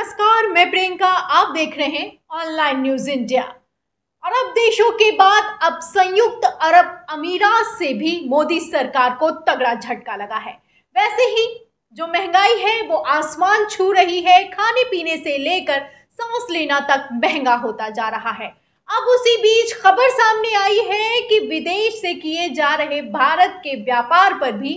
नमस्कार, मैं प्रियंका। आप देख रहे हैं ऑनलाइन न्यूज इंडिया। अरब देशों के बाद अब संयुक्त अरब अमीरात से भी मोदी सरकार को तगड़ा झटका लगा है। वैसे ही जो महंगाई है वो आसमान छू रही है। खाने पीने से लेकर सांस लेना तक महंगा होता जा रहा है। अब उसी बीच खबर सामने आई है कि विदेश से किए जा रहे भारत के व्यापार पर भी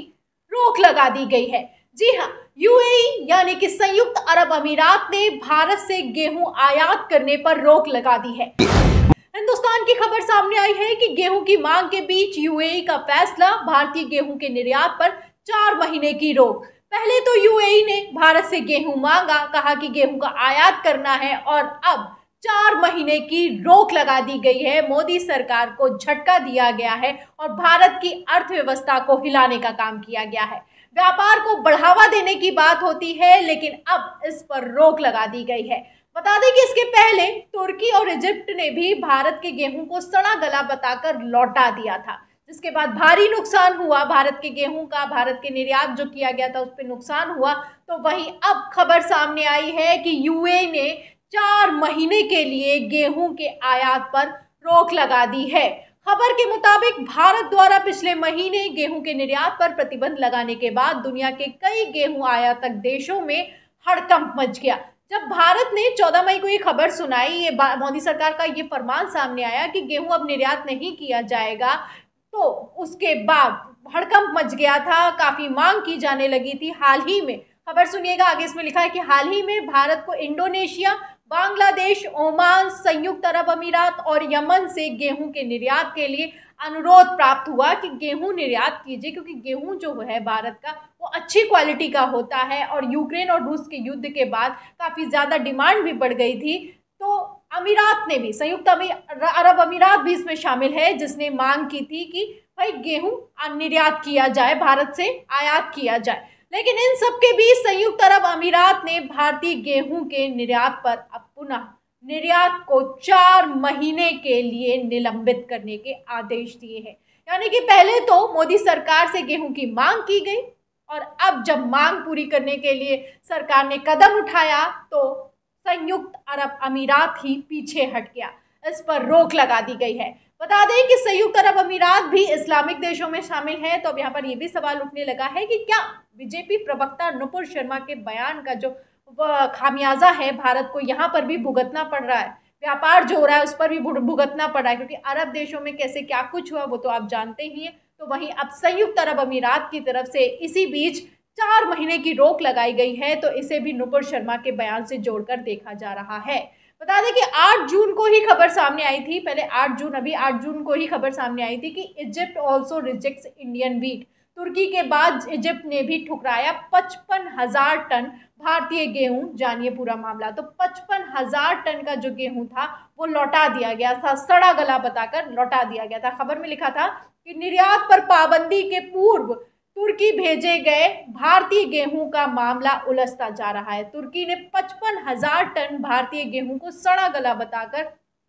रोक लगा दी गई है। जी हाँ, यूएई यानी कि संयुक्त अरब अमीरात ने भारत से गेहूं आयात करने पर रोक लगा दी है। हिंदुस्तान की खबर सामने आई है कि गेहूं की मांग के बीच यूएई का फैसला, भारतीय गेहूं के निर्यात पर 4 महीने की रोक। पहले तो यूएई ने भारत से गेहूं मांगा, कहा कि गेहूं का आयात करना है और अब 4 महीने की रोक लगा दी गई है। मोदी सरकार को झटका दिया गया है और भारत की अर्थव्यवस्था को हिलाने का काम किया गया है। व्यापार को बढ़ावा देने की बात होती है, लेकिन अब इस पर रोक लगा दी गई है। बता दें कि इसके पहले तुर्की और इजिप्ट ने भी भारत के गेहूं को सड़ा गला बताकर लौटा दिया था, जिसके बाद भारी नुकसान हुआ। भारत के गेहूं का, भारत के निर्यात जो किया गया था उस पर नुकसान हुआ। तो वहीं अब खबर सामने आई है कि यूएई ने 4 महीने के लिए गेहूं के आयात पर रोक लगा दी है। खबर के मुताबिक भारत द्वारा पिछले महीने गेहूं के निर्यात पर प्रतिबंध लगाने के बाद दुनिया के कई गेहूं आयातक देशों में हड़कंप मच गया। जब भारत ने 14 मई को ये खबर सुनाई, ये मोदी सरकार का ये फरमान सामने आया कि गेहूं अब निर्यात नहीं किया जाएगा, तो उसके बाद हड़कंप मच गया था। काफी मांग की जाने लगी थी। हाल ही में खबर सुनिएगा, आगे इसमें लिखा है कि हाल ही में भारत को इंडोनेशिया, बांग्लादेश, ओमान, संयुक्त अरब अमीरात और यमन से गेहूं के निर्यात के लिए अनुरोध प्राप्त हुआ कि गेहूं निर्यात कीजिए, क्योंकि गेहूं जो है भारत का वो अच्छी क्वालिटी का होता है और यूक्रेन और रूस के युद्ध के बाद काफ़ी ज़्यादा डिमांड भी बढ़ गई थी। तो अमीरात ने भी, संयुक्त अरब अमीरात भी इसमें शामिल है, जिसने मांग की थी कि भाई गेहूं निर्यात किया जाए, भारत से आयात किया जाए। लेकिन इन सब के बीच संयुक्त अरब अमीरात ने भारतीय गेहूं के निर्यात पर अब पुनः निर्यात को 4 महीने के लिए निलंबित करने के आदेश दिए हैं। यानी कि पहले तो मोदी सरकार से गेहूं की मांग की गई और अब जब मांग पूरी करने के लिए सरकार ने कदम उठाया तो संयुक्त अरब अमीरात ही पीछे हट गया। इस पर रोक लगा दी गई है। बता दें कि संयुक्त अरब अमीरात भी इस्लामिक देशों में शामिल है। तो अब यहाँ पर यह भी सवाल उठने लगा है कि क्या बीजेपी प्रवक्ता नुपुर शर्मा के बयान का जो खामियाजा है भारत को यहाँ पर भी भुगतना पड़ रहा है। व्यापार जो हो रहा है उस पर भी भुगतना पड़ रहा है, क्योंकि अरब देशों में कैसे क्या कुछ हुआ वो तो आप जानते ही हैं। तो वहीं अब संयुक्त अरब अमीरात की तरफ से इसी बीच 4 महीने की रोक लगाई गई है। तो इसे भी नुपुर शर्मा के बयान से जोड़कर देखा जा रहा है। बता दें कि 8 जून को ही खबर सामने आई थी, पहले 8 जून को ही खबर सामने आई थी कि Egypt also rejects Indian wheat. तुर्की के बाद इजिप्ट ने भी ठुकराया 55,000 टन भारतीय गेहूं। जानिए पूरा मामला। तो 55,000 टन का जो गेहूं था वो लौटा दिया गया था, सड़ा गला बताकर लौटा दिया गया था। खबर में लिखा था कि निर्यात पर पाबंदी के पूर्व तुर्की भेजे गए भारतीय गेहूं का मामला उलझता जा रहा है। तुर्की ने 55,000 टन भारतीय गेहूं को सड़ा गला बताकर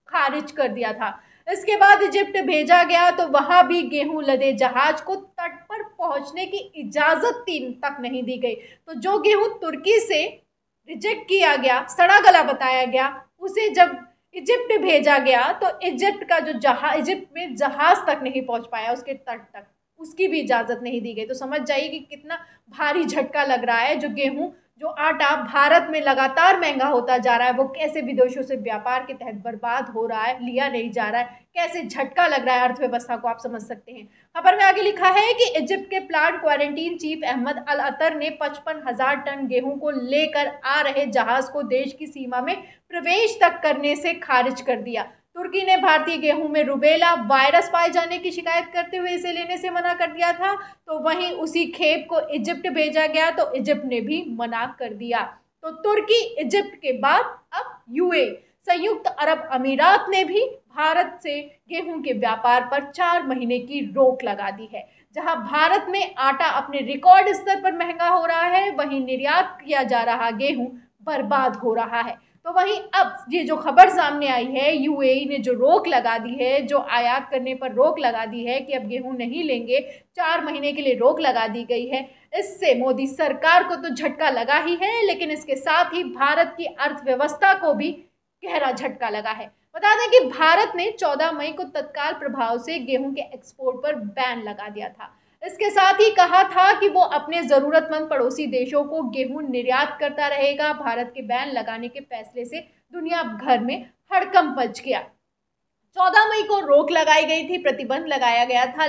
खारिज कर दिया था। इसके बाद इजिप्ट भेजा गया तो वहां भी गेहूं लदे जहाज को तट पर पहुंचने की इजाजत तक नहीं दी गई। तो जो गेहूं तुर्की से रिजेक्ट किया गया, सड़ा गला बताया गया, उसे जब इजिप्ट भेजा गया तो इजिप्ट का जो इजिप्ट में जहाज तक नहीं पहुंच पाया, उसके तट तक उसकी भी इजाजत नहीं दी गई। तो समझ जाइए कि कितना भारी झटका लग रहा है। जो गेहूं, जो आटा भारत में लगातार महंगा होता जा रहा है, वो कैसे विदेशों से व्यापार के तहत बर्बाद हो रहा है, लिया नहीं जा रहा है, कैसे झटका लग रहा है अर्थव्यवस्था को, आप समझ सकते हैं। खबर में आगे लिखा है कि इजिप्ट के प्लांट क्वारंटीन चीफ अहमद अल अतर ने 55,000 टन गेहूं को लेकर आ रहे जहाज को देश की सीमा में प्रवेश तक करने से खारिज कर दिया। तुर्की ने भारतीय गेहूं में रुबेला वायरस पाए जाने की शिकायत करते हुए इसे लेने से मना कर दिया था। तो वहीं उसी खेप को इजिप्ट भेजा गया तो इजिप्ट ने भी मना कर दिया। तो तुर्की, इजिप्ट के बाद अब यूएई, संयुक्त अरब अमीरात ने भी भारत से गेहूं के व्यापार पर 4 महीने की रोक लगा दी है। जहां भारत में आटा अपने रिकॉर्ड स्तर पर महंगा हो रहा है, वहीं निर्यात किया जा रहा गेहूं बर्बाद हो रहा है। तो वहीं अब ये जो खबर सामने आई है, यूएई ने जो रोक लगा दी है, जो आयात करने पर रोक लगा दी है कि अब गेहूं नहीं लेंगे, 4 महीने के लिए रोक लगा दी गई है। इससे मोदी सरकार को तो झटका लगा ही है, लेकिन इसके साथ ही भारत की अर्थव्यवस्था को भी गहरा झटका लगा है। बता दें कि भारत ने 14 मई को तत्काल प्रभाव से गेहूं के एक्सपोर्ट पर बैन लगा दिया था। इसके साथ ही कहा था कि वो अपने जरूरतमंद पड़ोसी देशों को गेहूं निर्यात करता रहेगा। भारत के बैन लगाने के फैसले से दुनिया भर में हड़कंप मच गया। 14 मई को रोक लगाई गई थी, प्रतिबंध लगाया गया था,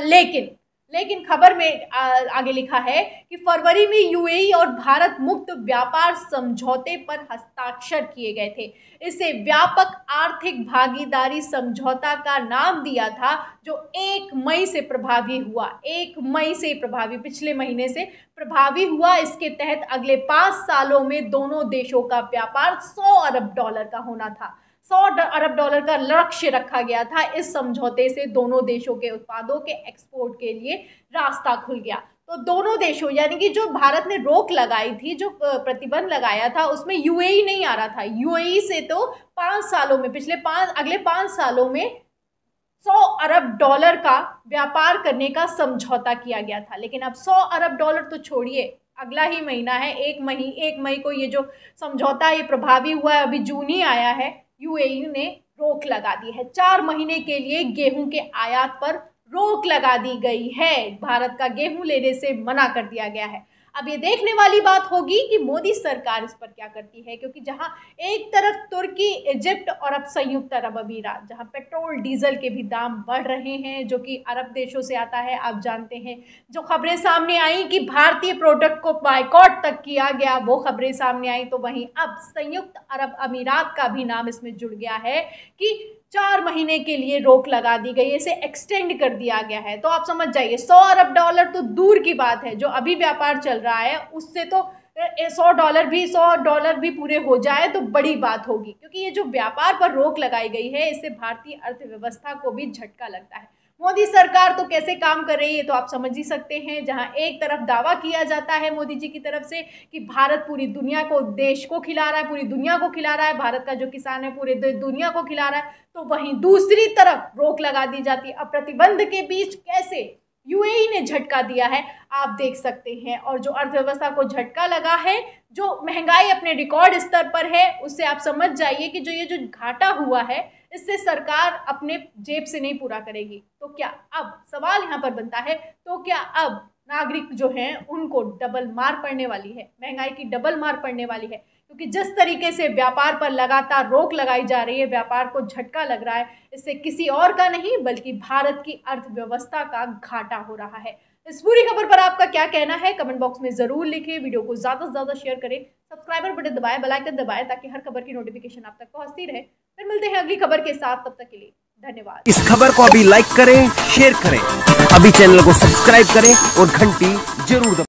लेकिन खबर में आगे लिखा है कि फरवरी में यूएई और भारत मुक्त व्यापार समझौते पर हस्ताक्षर किए गए थे। इसे व्यापक आर्थिक भागीदारी समझौता का नाम दिया था, जो 1 मई से प्रभावी हुआ। 1 मई से प्रभावी, पिछले महीने से प्रभावी हुआ। इसके तहत अगले 5 सालों में दोनों देशों का व्यापार $100 अरब का होना था। $100 अरब का लक्ष्य रखा गया था। इस समझौते से दोनों देशों के उत्पादों के एक्सपोर्ट के लिए रास्ता खुल गया। तो दोनों देशों, यानी कि जो भारत ने रोक लगाई थी, जो प्रतिबंध लगाया था, उसमें यूएई नहीं आ रहा था। यूएई से तो 5 सालों में, अगले 5 सालों में $100 अरब का व्यापार करने का समझौता किया गया था। लेकिन अब $100 अरब तो छोड़िए, अगला ही महीना है 1 मई को ये जो समझौता ये प्रभावी हुआ है, अभी जून ही आया है, यूएई ने रोक लगा दी है। 4 महीने के लिए गेहूं के आयात पर रोक लगा दी गई है। भारत का गेहूं लेने से मना कर दिया गया है। अब ये देखने वाली बात होगी कि मोदी सरकार इस पर क्या करती है, क्योंकि जहां एक तरफ तुर्की, इजिप्ट और अब संयुक्त अरब अमीरात, जहां पेट्रोल डीजल के भी दाम बढ़ रहे हैं, जो कि अरब देशों से आता है। आप जानते हैं जो खबरें सामने आई कि भारतीय प्रोडक्ट को बायकॉट तक किया गया, वो खबरें सामने आई। तो वहीं अब संयुक्त अरब अमीरात का भी नाम इसमें जुड़ गया है कि 4 महीने के लिए रोक लगा दी गई, इसे एक्सटेंड कर दिया गया है। तो आप समझ जाइए, $100 अरब तो दूर की बात है, जो अभी व्यापार चल रहा है उससे तो $100 भी पूरे हो जाए तो बड़ी बात होगी, क्योंकि ये जो व्यापार पर रोक लगाई गई है, इससे भारतीय अर्थव्यवस्था को भी झटका लगता है। मोदी सरकार तो कैसे काम कर रही है तो आप समझ ही सकते हैं। जहां एक तरफ दावा किया जाता है मोदी जी की तरफ से कि भारत पूरी दुनिया को, देश को खिला रहा है, पूरी दुनिया को खिला रहा है, भारत का जो किसान है पूरे दुनिया को खिला रहा है, तो वहीं दूसरी तरफ रोक लगा दी जाती है। अब प्रतिबंध के बीच कैसे यूएई ने झटका दिया है आप देख सकते हैं। और जो अर्थव्यवस्था को झटका लगा है, जो महंगाई अपने रिकॉर्ड स्तर पर है, उससे आप समझ जाइए कि जो घाटा हुआ है, इससे सरकार अपने जेब से नहीं पूरा करेगी। तो क्या अब सवाल यहाँ पर बनता है, तो क्या अब नागरिक जो हैं उनको डबल मार पड़ने वाली है, महंगाई की डबल मार पड़ने वाली है? क्योंकि जिस तरीके से व्यापार पर लगातार रोक लगाई जा रही है, व्यापार को झटका लग रहा है, इससे किसी और का नहीं बल्कि भारत की अर्थव्यवस्था का घाटा हो रहा है। इस पूरी खबर पर आपका क्या कहना है, कमेंट बॉक्स में जरूर लिखें। वीडियो को ज़्यादा से ज़्यादा शेयर करें, सब्सक्राइबर बटन दबाएं, बेल आइकन दबाएं, ताकि हर खबर की नोटिफिकेशन आप तक पहुंचती रहे। फिर मिलते हैं अगली खबर के साथ, तब तक के लिए धन्यवाद। इस खबर को अभी लाइक करें, शेयर करें, अभी चैनल को सब्सक्राइब करें और घंटी जरूर दबाएं।